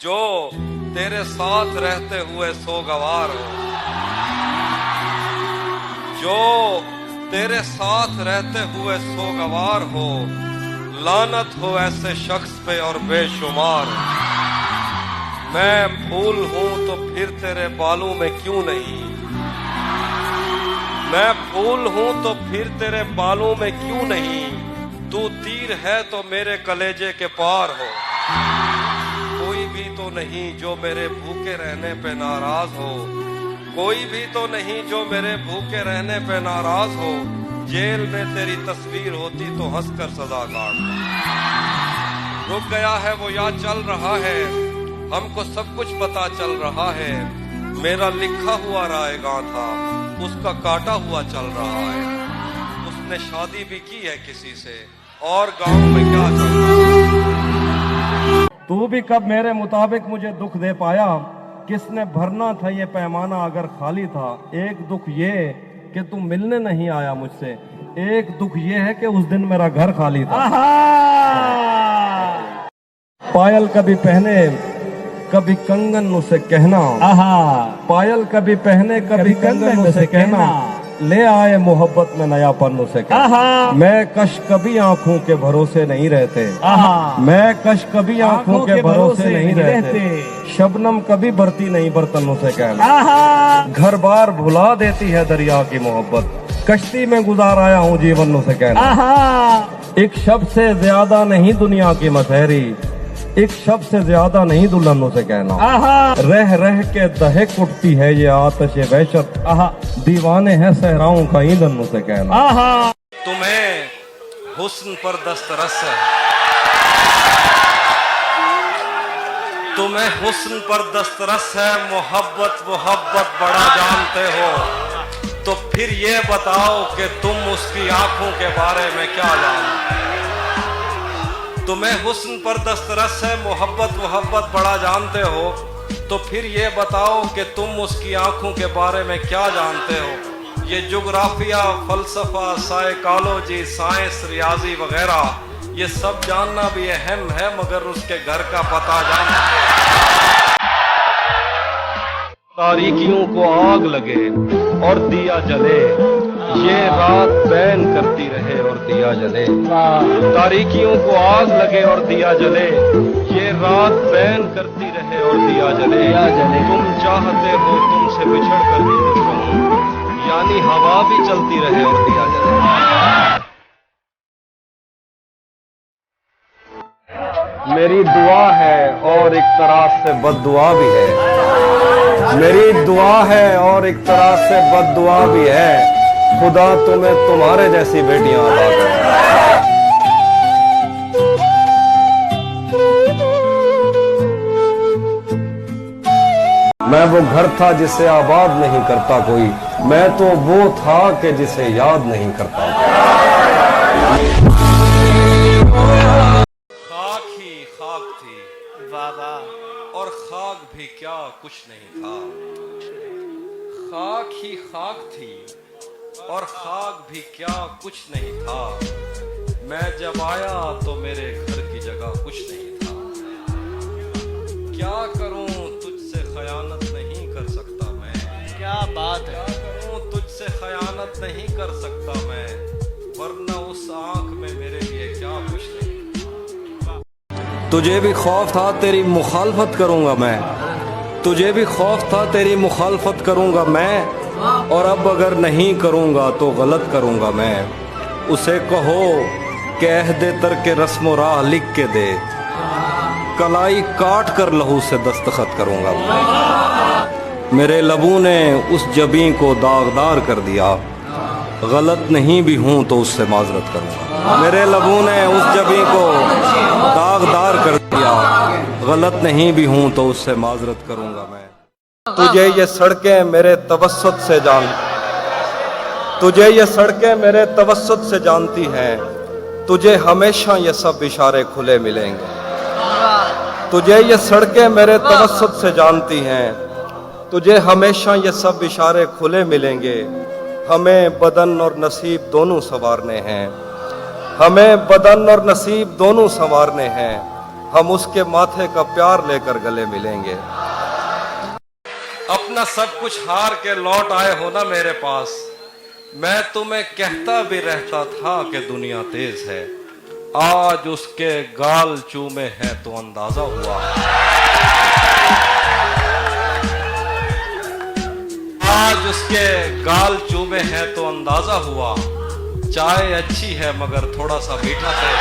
जो तेरे साथ रहते हुए सोगवार हो, जो तेरे साथ रहते हुए सोगवार हो, लानत हो ऐसे शख्स पे और बेशुमार। मैं फूल हूं तो फिर तेरे बालों में क्यों नहीं, मैं फूल हूं तो फिर तेरे बालों में क्यों नहीं, तू तीर है तो मेरे कलेजे के पार हो। कोई भी तो नहीं जो मेरे भूखे रहने पे नाराज हो, कोई भी तो नहीं जो मेरे भूखे रहने पे नाराज हो। जेल में तेरी तस्वीर होती तो हंसकर सजा काट। रुक गया है वो या चल रहा है, हमको सब कुछ पता चल रहा है। मेरा लिखा हुआ रायगा था, उसका काटा हुआ चल रहा है। उसने शादी भी की है किसी से, और गांव में क्या चल रहा है। तू भी कब मेरे मुताबिक मुझे दुख दे पाया, किसने भरना था ये पैमाना अगर खाली था। एक दुख ये कि तू मिलने नहीं आया मुझसे, एक दुख ये है कि उस दिन मेरा घर खाली था। पायल कभी पहने कभी कंगन उसे कहना, पायल कभी पहने कभी कंगन उसे कहना, ले आए मोहब्बत में नयापन उसे कहना। मैं कश कभी आंखों के भरोसे नहीं रहते, मैं कश कभी आंखों के भरोसे नहीं रहते। शबनम कभी बरती नहीं बर्तन उसे कहना। घर बार भुला देती है दरिया की मोहब्बत, कश्ती में गुजार आया हूँ जीवन उसे कहना। एक शब्द से ज्यादा नहीं दुनिया की मसहरी, एक शब्द से ज्यादा नहीं दुल्हन उसे कहना। रह रह के दहक उठती है ये आतिश वहशत, दीवाने हैं सहराओं का ईंधन उसे कहना। तुम्हें हुस्न पर दस्तरस है, तुम्हें हुस्न पर दस्तरस है, मोहब्बत मोहब्बत बड़ा जानते हो, तो फिर ये बताओ कि तुम उसकी आंखों के बारे में क्या जानते। तुम्हें हुस्न पर दस्तरस है, मोहब्बत मोहब्बत बड़ा जानते हो, तो फिर ये बताओ कि तुम उसकी आंखों के बारे में क्या जानते हो। ये जोग्राफिया, फलसफा, साइकोलॉजी, साइंस, रियाजी वगैरह ये सब जानना भी अहम है, मगर उसके घर का पता जानना। तारीकियों को आग लगे और दिया जले, ये रात बैन करती रहे और दिया जले। तारीकियों को आग लगे और दिया जले, ये रात बैन करती रहे और दिया जले। तुम चाहते हो तुमसे बिछड़ कर भी खुश रहूं, यानी हवा भी चलती रहे और दिया जले। मेरी दुआ है और एक तरह से बद्दुआ भी है, मेरी दुआ है और एक तरह से बद्दुआ भी है। खुदा तुम्हें तुम्हारे जैसी बेटियां अता करे। मैं वो घर था जिसे आबाद नहीं करता कोई, मैं तो वो था कि जिसे याद नहीं करता। खाक ही खाक थी, बाबा, और खाक भी क्या कुछ नहीं था। खाक ही खाक थी और खाक भी क्या कुछ नहीं था। मैं जब आया तो मेरे घर की जगह कुछ नहीं था। क्या करूं तुझसे खयानत नहीं कर सकता मैं, क्या बात है। क्या करूं तुझसे खयानत नहीं कर सकता मैं, वरना उस आंख में मेरे लिए क्या कुछ नहीं। तुझे भी खौफ था तेरी मुखालफत करूंगा मैं, तुझे भी खौफ था तेरी मुखालफत करूंगा मैं, और अब अगर नहीं करूंगा तो गलत करूंगा मैं। उसे कहो कि अहदे तर्क रस्म राह लिख के दे, कलाई काट कर लहू से दस्तखत करूंगा मैं। मेरे लबों ने उस जबी को दागदार कर दिया, गलत नहीं भी हूं तो उससे माजरत करूंगा। मेरे लबों ने उस जबी को दागदार कर दिया, गलत नहीं भी हूं तो उससे माजरत करूंगा मैं। तुझे ये सड़कें मेरे तवस्सुत से जान, तुझे ये सड़कें मेरे तवस्सुत से जानती हैं, तुझे हमेशा ये सब इशारे खुले मिलेंगे। तुझे ये सड़कें मेरे तवस्सुत से जानती हैं, तुझे हमेशा ये सब इशारे खुले मिलेंगे। हमें बदन और नसीब दोनों संवारने हैं, हमें बदन और नसीब दोनों संवारने हैं। हम उसके माथे का प्यार लेकर गले मिलेंगे। अपना सब कुछ हार के लौट आए हो ना मेरे पास, मैं तुम्हें कहता भी रहता था कि दुनिया तेज है। आज उसके गाल चूमे हैं तो अंदाजा हुआ, आज उसके गाल चूमे हैं तो अंदाजा हुआ। चाय अच्छी है मगर थोड़ा सा मीठा है।